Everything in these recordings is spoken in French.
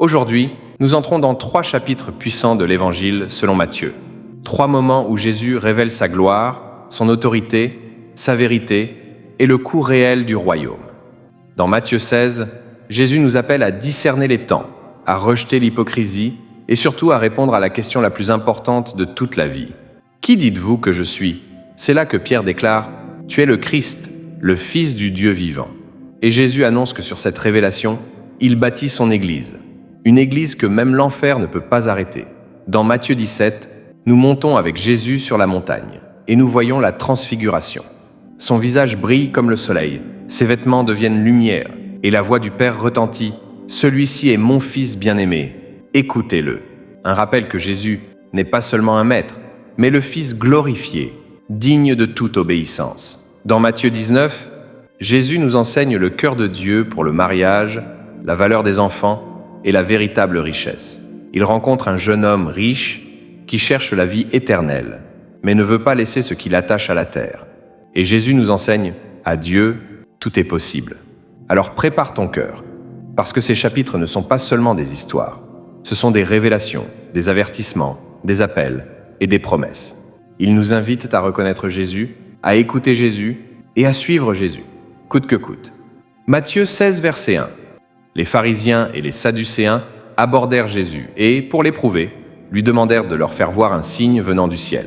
Aujourd'hui, nous entrons dans 3 chapitres puissants de l'Évangile selon Matthieu. 3 moments où Jésus révèle sa gloire, son autorité, sa vérité et le coût réel du royaume. Dans Matthieu 16, Jésus nous appelle à discerner les temps, à rejeter l'hypocrisie et surtout à répondre à la question la plus importante de toute la vie. Qui dites-vous que je suis ? C'est là que Pierre déclare « Tu es le Christ, le Fils du Dieu vivant ». Et Jésus annonce que sur cette révélation, il bâtit son Église. Une Église que même l'enfer ne peut pas arrêter. Dans Matthieu 17, nous montons avec Jésus sur la montagne et nous voyons la transfiguration. Son visage brille comme le soleil, ses vêtements deviennent lumière et la voix du Père retentit « Celui-ci est mon Fils bien-aimé, écoutez-le ». Un rappel que Jésus n'est pas seulement un maître, mais le Fils glorifié, digne de toute obéissance. Dans Matthieu 19, Jésus nous enseigne le cœur de Dieu pour le mariage, la valeur des enfants et la véritable richesse. Il rencontre un jeune homme riche qui cherche la vie éternelle, mais ne veut pas laisser ce qui l'attache à la terre. Et Jésus nous enseigne, à Dieu, tout est possible. Alors prépare ton cœur, parce que ces chapitres ne sont pas seulement des histoires, ce sont des révélations, des avertissements, des appels et des promesses. Ils nous invitent à reconnaître Jésus, à écouter Jésus et à suivre Jésus, coûte que coûte. Matthieu 16, verset 1. Les pharisiens et les sadducéens abordèrent Jésus et, pour l'éprouver, lui demandèrent de leur faire voir un signe venant du ciel.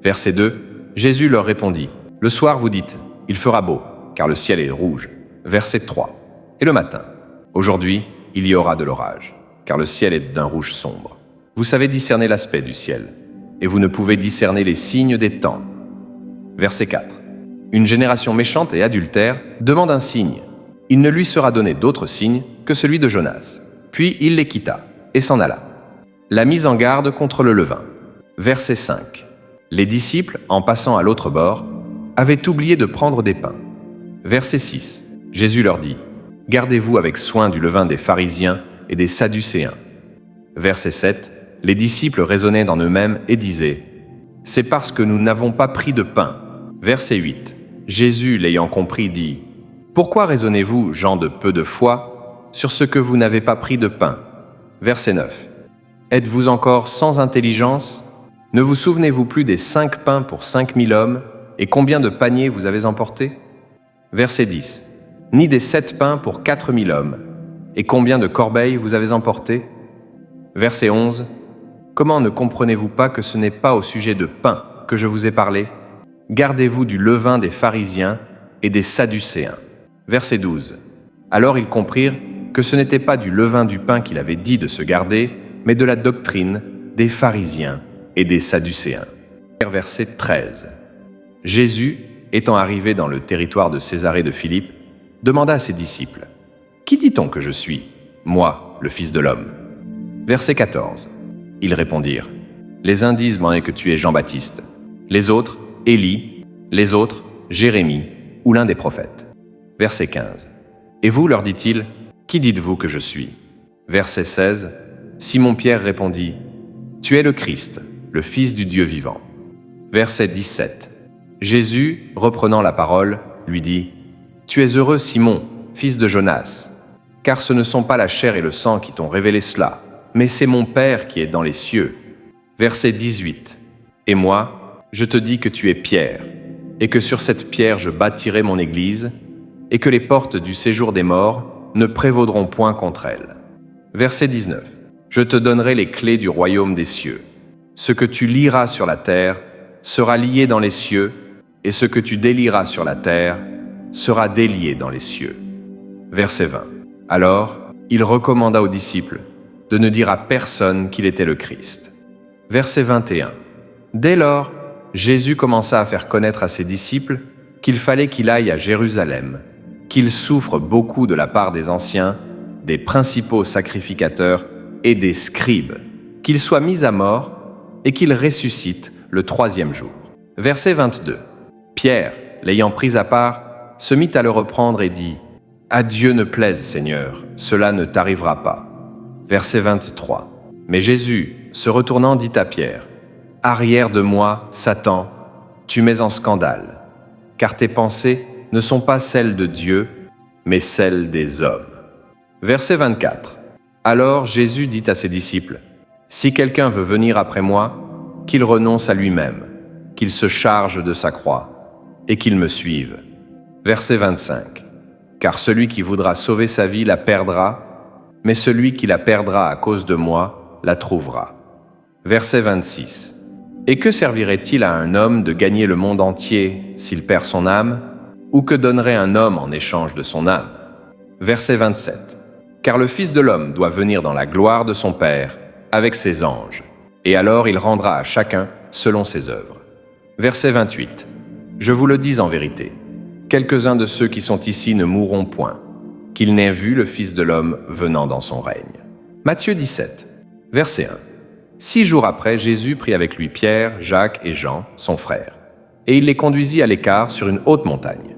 Verset 2, Jésus leur répondit, « Le soir vous dites, il fera beau, car le ciel est rouge. » Verset 3, et le matin, « Aujourd'hui, il y aura de l'orage, car le ciel est d'un rouge sombre. Vous savez discerner l'aspect du ciel, et vous ne pouvez discerner les signes des temps. » Verset 4, une génération méchante et adultère demande un signe. Il ne lui sera donné d'autre signe que celui de Jonas. Puis il les quitta et s'en alla. La mise en garde contre le levain. Verset 5. Les disciples, en passant à l'autre bord, avaient oublié de prendre des pains. Verset 6. Jésus leur dit, « Gardez-vous avec soin du levain des pharisiens et des sadducéens. » Verset 7. Les disciples raisonnaient en eux-mêmes et disaient, « C'est parce que nous n'avons pas pris de pain. » Verset 8. Jésus, l'ayant compris, dit, « Pourquoi raisonnez-vous, gens de peu de foi, sur ce que vous n'avez pas pris de pain ?» Verset 9. Êtes-vous encore sans intelligence ? Ne vous souvenez-vous plus des 5 pains pour 5000 hommes et combien de paniers vous avez emportés ? Verset 10. Ni des 7 pains pour 4000 hommes et combien de corbeilles vous avez emportés ? Verset 11. Comment ne comprenez-vous pas que ce n'est pas au sujet de pain que je vous ai parlé ? Gardez-vous du levain des pharisiens et des sadducéens. Verset 12. Alors ils comprirent que ce n'était pas du levain du pain qu'il avait dit de se garder, mais de la doctrine des pharisiens et des sadducéens. Verset 13. Jésus, étant arrivé dans le territoire de Césarée de Philippe, demanda à ses disciples, « Qui dit-on que je suis, moi, le Fils de l'homme ?» Verset 14. Ils répondirent, « Les uns disent que tu es Jean-Baptiste, les autres, Élie, les autres, Jérémie ou l'un des prophètes. » Verset 15. Et vous, leur dit-il, qui dites-vous que je suis ? Verset 16. Simon-Pierre répondit, tu es le Christ, le Fils du Dieu vivant. Verset 17. Jésus, reprenant la parole, lui dit, tu es heureux, Simon, fils de Jonas, car ce ne sont pas la chair et le sang qui t'ont révélé cela, mais c'est mon Père qui est dans les cieux. Verset 18. Et moi, je te dis que tu es Pierre, et que sur cette pierre je bâtirai mon église, et que les portes du séjour des morts ne prévaudront point contre elle. Verset 19. Je te donnerai les clés du royaume des cieux. Ce que tu lieras sur la terre sera lié dans les cieux, et ce que tu délieras sur la terre sera délié dans les cieux. Verset 20. Alors, il recommanda aux disciples de ne dire à personne qu'il était le Christ. Verset 21. Dès lors, Jésus commença à faire connaître à ses disciples qu'il fallait qu'il aille à Jérusalem, qu'il souffre beaucoup de la part des anciens, des principaux sacrificateurs et des scribes, qu'il soit mis à mort et qu'il ressuscite le 3e jour. Verset 22. Pierre, l'ayant pris à part, se mit à le reprendre et dit « À Dieu ne plaise, Seigneur, cela ne t'arrivera pas. » Verset 23. Mais Jésus, se retournant, dit à Pierre « Arrière de moi, Satan, tu mets en scandale, car tes pensées ne sont pas celles de Dieu, mais celles des hommes. » Verset 24. Alors Jésus dit à ses disciples, « Si quelqu'un veut venir après moi, qu'il renonce à lui-même, qu'il se charge de sa croix, et qu'il me suive. » Verset 25. « Car celui qui voudra sauver sa vie la perdra, mais celui qui la perdra à cause de moi la trouvera. » Verset 26. « Et que servirait-il à un homme de gagner le monde entier s'il perd son âme, ou que donnerait un homme en échange de son âme ?» Verset 27. « Car le Fils de l'homme doit venir dans la gloire de son Père, avec ses anges, et alors il rendra à chacun selon ses œuvres. » Verset 28. « Je vous le dis en vérité, quelques-uns de ceux qui sont ici ne mourront point, qu'ils n'aient vu le Fils de l'homme venant dans son règne. » Matthieu 17, verset 1. 6 jours après, Jésus prit avec lui Pierre, Jacques et Jean, son frère, et il les conduisit à l'écart sur une haute montagne.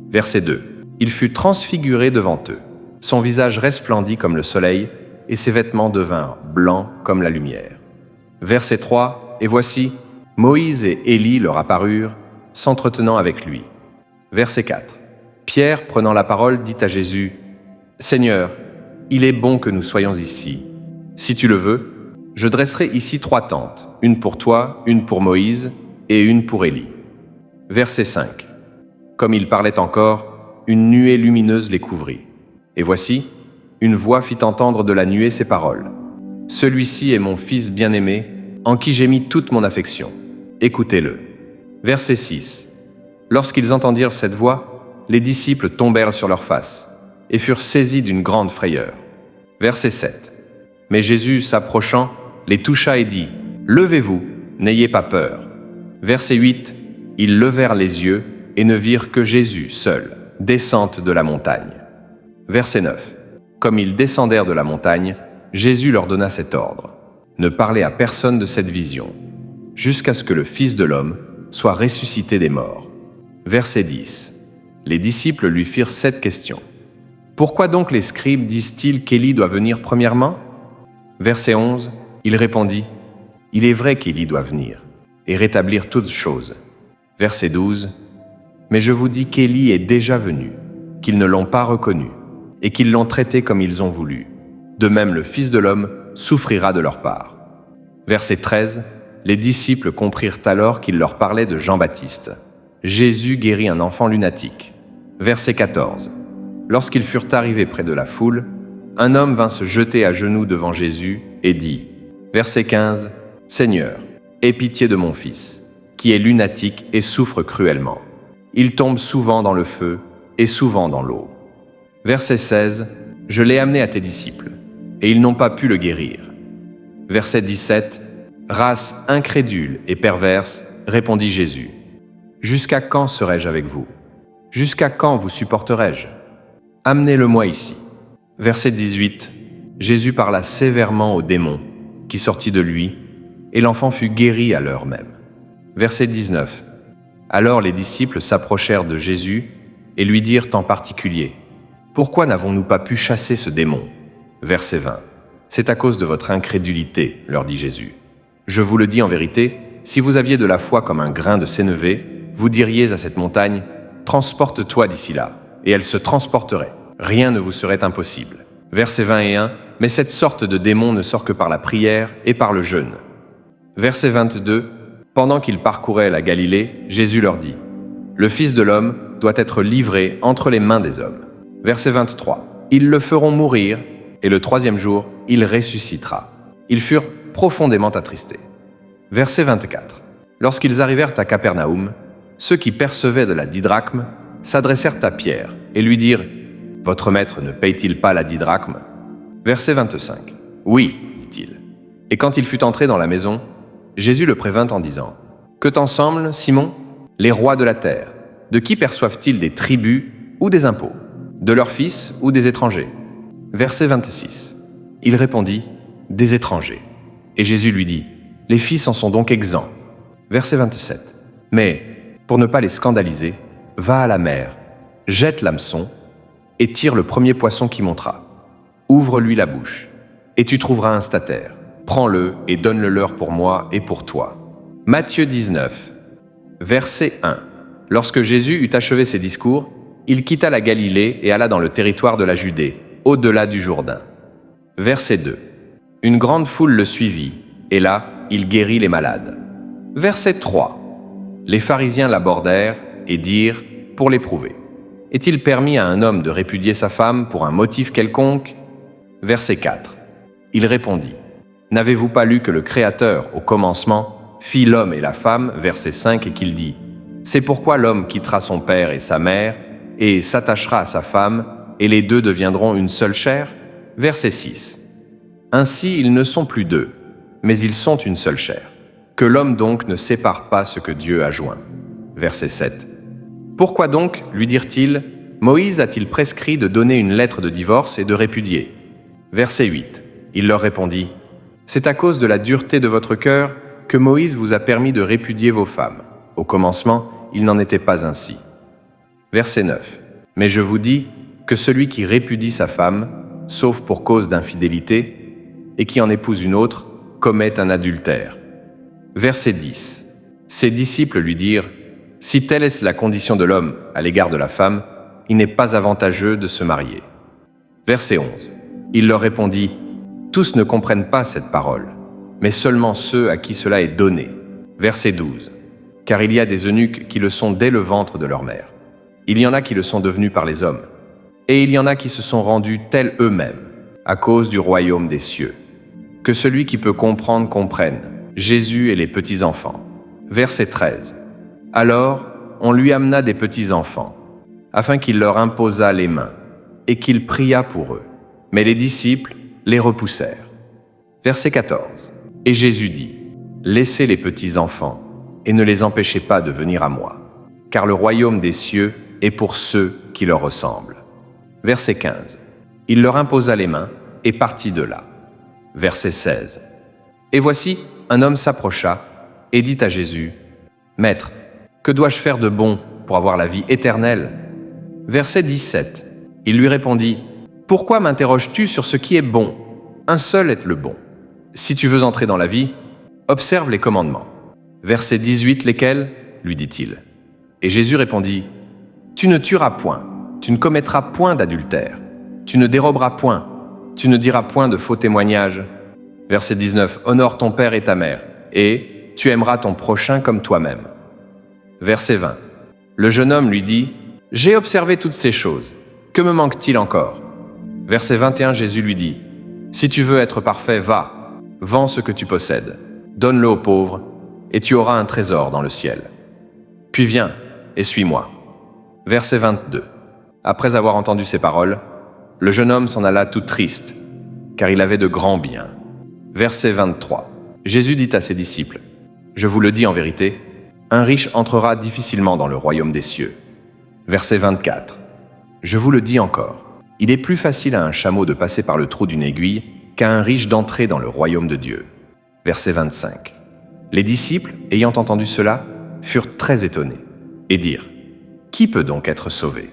Verset 2. Il fut transfiguré devant eux. Son visage resplendit comme le soleil, et ses vêtements devinrent blancs comme la lumière. Verset 3. Et voici, Moïse et Élie leur apparurent, s'entretenant avec lui. Verset 4. Pierre, prenant la parole, dit à Jésus, « Seigneur, il est bon que nous soyons ici. Si tu le veux, je dresserai ici 3 tentes, une pour toi, une pour Moïse et une pour Élie. » Verset 5. Comme il parlait encore, une nuée lumineuse les couvrit. Et voici, une voix fit entendre de la nuée ces paroles. « Celui-ci est mon Fils bien-aimé, en qui j'ai mis toute mon affection. Écoutez-le. » Verset 6. Lorsqu'ils entendirent cette voix, les disciples tombèrent sur leurs faces et furent saisis d'une grande frayeur. Verset 7. Mais Jésus, s'approchant, les toucha et dit, « Levez-vous, n'ayez pas peur. » Verset 8. Ils levèrent les yeux et ne virent que Jésus seul, descente de la montagne. Verset 9. Comme ils descendèrent de la montagne, Jésus leur donna cet ordre, « Ne parlez à personne de cette vision, jusqu'à ce que le Fils de l'homme soit ressuscité des morts. » Verset 10. Les disciples lui firent cette question. « Pourquoi donc les scribes disent-ils qu'Élie doit venir premièrement ?» Verset 11. Il répondit, « Il est vrai qu'Élie doit venir et rétablir toutes choses. » Verset 12. « Mais je vous dis qu'Élie est déjà venu, qu'ils ne l'ont pas reconnu et qu'ils l'ont traité comme ils ont voulu. De même, le Fils de l'homme souffrira de leur part. » Verset 13. Les disciples comprirent alors qu'il leur parlait de Jean-Baptiste. Jésus guérit un enfant lunatique. Verset 14. Lorsqu'ils furent arrivés près de la foule, un homme vint se jeter à genoux devant Jésus et dit, verset 15, « Seigneur, aie pitié de mon fils, qui est lunatique et souffre cruellement. Il tombe souvent dans le feu et souvent dans l'eau. » Verset 16, « Je l'ai amené à tes disciples, et ils n'ont pas pu le guérir. » Verset 17, « Race incrédule et perverse, répondit Jésus. Jusqu'à quand serai-je avec vous? Jusqu'à quand vous supporterai-je? Amenez-le-moi ici. » Verset 18, Jésus parla sévèrement au démon qui sortit de lui, et l'enfant fut guéri à l'heure même. Verset 19, alors les disciples s'approchèrent de Jésus et lui dirent en particulier, « Pourquoi n'avons-nous pas pu chasser ce démon ?» Verset 20, c'est à cause de votre incrédulité, leur dit Jésus. Je vous le dis en vérité, si vous aviez de la foi comme un grain de sénévé, vous diriez à cette montagne, « Transporte-toi d'ici là », et elle se transporterait. Rien ne vous serait impossible. Verset 21, mais cette sorte de démon ne sort que par la prière et par le jeûne. Verset 22, pendant qu'ils parcouraient la Galilée, Jésus leur dit, « Le Fils de l'homme doit être livré entre les mains des hommes. » Verset 23, ils le feront mourir, et le 3e jour, il ressuscitera. Ils furent profondément attristés. Verset 24, lorsqu'ils arrivèrent à Capernaum, ceux qui percevaient de la didrachme s'adressèrent à Pierre et lui dirent, « Votre maître ne paye-t-il pas la didrachme ?» Verset 25. « Oui, dit-il. » Et quand il fut entré dans la maison, Jésus le prévint en disant, « Que t'en semble, Simon? Les rois de la terre, de qui perçoivent-ils des tributs ou des impôts? De leurs fils ou des étrangers ?» Verset 26. Il répondit, « Des étrangers. » Et Jésus lui dit, « Les fils en sont donc exempts. » Verset 27. « Mais, pour ne pas les scandaliser, va à la mer, jette l'hameçon, et tire le premier poisson qui montera. Ouvre-lui la bouche, et tu trouveras un stataire. Prends-le et donne-le-leur pour moi et pour toi. » Matthieu 19, verset 1. Lorsque Jésus eut achevé ses discours, il quitta la Galilée et alla dans le territoire de la Judée, au-delà du Jourdain. Verset 2. Une grande foule le suivit, et là, il guérit les malades. Verset 3. Les pharisiens l'abordèrent et dirent, pour l'éprouver, est-il permis à un homme de répudier sa femme pour un motif quelconque? Verset 4. Il répondit, n'avez-vous pas lu que le Créateur, au commencement, fit l'homme et la femme, verset 5, et qu'il dit, c'est pourquoi l'homme quittera son père et sa mère, et s'attachera à sa femme, et les deux deviendront une seule chair? Verset 6. Ainsi ils ne sont plus deux, mais ils sont une seule chair. Que l'homme donc ne sépare pas ce que Dieu a joint. Verset 7. Pourquoi donc, lui dirent-ils, Moïse a-t-il prescrit de donner une lettre de divorce et de répudier? Verset 8. Il leur répondit, c'est à cause de la dureté de votre cœur que Moïse vous a permis de répudier vos femmes. Au commencement, il n'en était pas ainsi. Verset 9. Mais je vous dis que celui qui répudie sa femme, sauf pour cause d'infidélité, et qui en épouse une autre, commet un adultère. Verset 10. Ses disciples lui dirent, si telle est la condition de l'homme à l'égard de la femme, il n'est pas avantageux de se marier. Verset 11. Il leur répondit, tous ne comprennent pas cette parole, mais seulement ceux à qui cela est donné. Verset 12. Car il y a des eunuques qui le sont dès le ventre de leur mère. Il y en a qui le sont devenus par les hommes, et il y en a qui se sont rendus tels eux-mêmes, à cause du royaume des cieux. Que celui qui peut comprendre comprenne, Jésus et les petits-enfants. Verset 13. Alors, on lui amena des petits-enfants, afin qu'il leur imposât les mains, et qu'il pria pour eux. Mais les disciples les repoussèrent. Verset 14. Et Jésus dit, laissez les petits-enfants, et ne les empêchez pas de venir à moi, car le royaume des cieux est pour ceux qui leur ressemblent. Verset 15. Il leur imposa les mains, et partit de là. Verset 16. Et voici, un homme s'approcha, et dit à Jésus, Maître, que dois-je faire de bon pour avoir la vie éternelle? Verset 17. Il lui répondit, pourquoi m'interroges-tu sur ce qui est bon? Un seul est le bon. Si tu veux entrer dans la vie, observe les commandements. Verset 18, lesquels? Lui dit-il. Et Jésus répondit, tu ne tueras point, tu ne commettras point d'adultère, tu ne déroberas point, tu ne diras point de faux témoignages. Verset 19, honore ton père et ta mère, et tu aimeras ton prochain comme toi-même. Verset 20. Le jeune homme lui dit, j'ai observé toutes ces choses, que me manque-t-il encore? Verset 21, Jésus lui dit, si tu veux être parfait, va, vends ce que tu possèdes, donne-le aux pauvres, et tu auras un trésor dans le ciel. Puis viens et suis-moi. Verset 22. Après avoir entendu ces paroles, le jeune homme s'en alla tout triste, car il avait de grands biens. Verset 23. Jésus dit à ses disciples, je vous le dis en vérité, un riche entrera difficilement dans le royaume des cieux. Verset 24. Je vous le dis encore, il est plus facile à un chameau de passer par le trou d'une aiguille qu'à un riche d'entrer dans le royaume de Dieu. Verset 25. Les disciples, ayant entendu cela, furent très étonnés et dirent, qui peut donc être sauvé?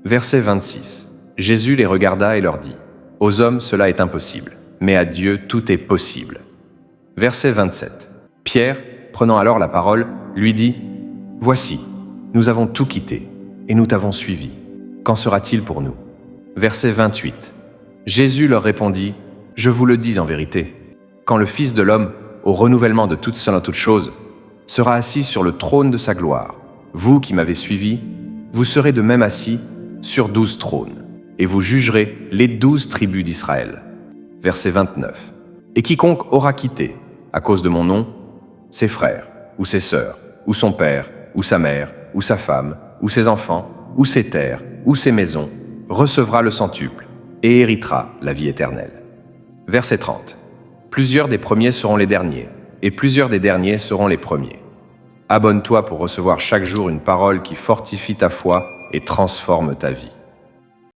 Verset 26. Jésus les regarda et leur dit, aux hommes cela est impossible, mais à Dieu tout est possible. Verset 27. Pierre, prenant alors la parole, lui dit, voici, nous avons tout quitté, et nous t'avons suivi. Qu'en sera-t-il pour nous? Verset 28. Jésus leur répondit, je vous le dis en vérité, quand le Fils de l'homme, au renouvellement de toutes choses, sera assis sur le trône de sa gloire, vous qui m'avez suivi, vous serez de même assis sur 12 trônes, et vous jugerez les 12 tribus d'Israël. Verset 29. Et quiconque aura quitté, à cause de mon nom, ses frères, ou ses sœurs, ou son père, ou sa mère, ou sa femme, ou ses enfants, ou ses terres, ou ses maisons, recevra le centuple, et héritera la vie éternelle. Verset 30. Plusieurs des premiers seront les derniers, et plusieurs des derniers seront les premiers. Abonne-toi pour recevoir chaque jour une parole qui fortifie ta foi et transforme ta vie.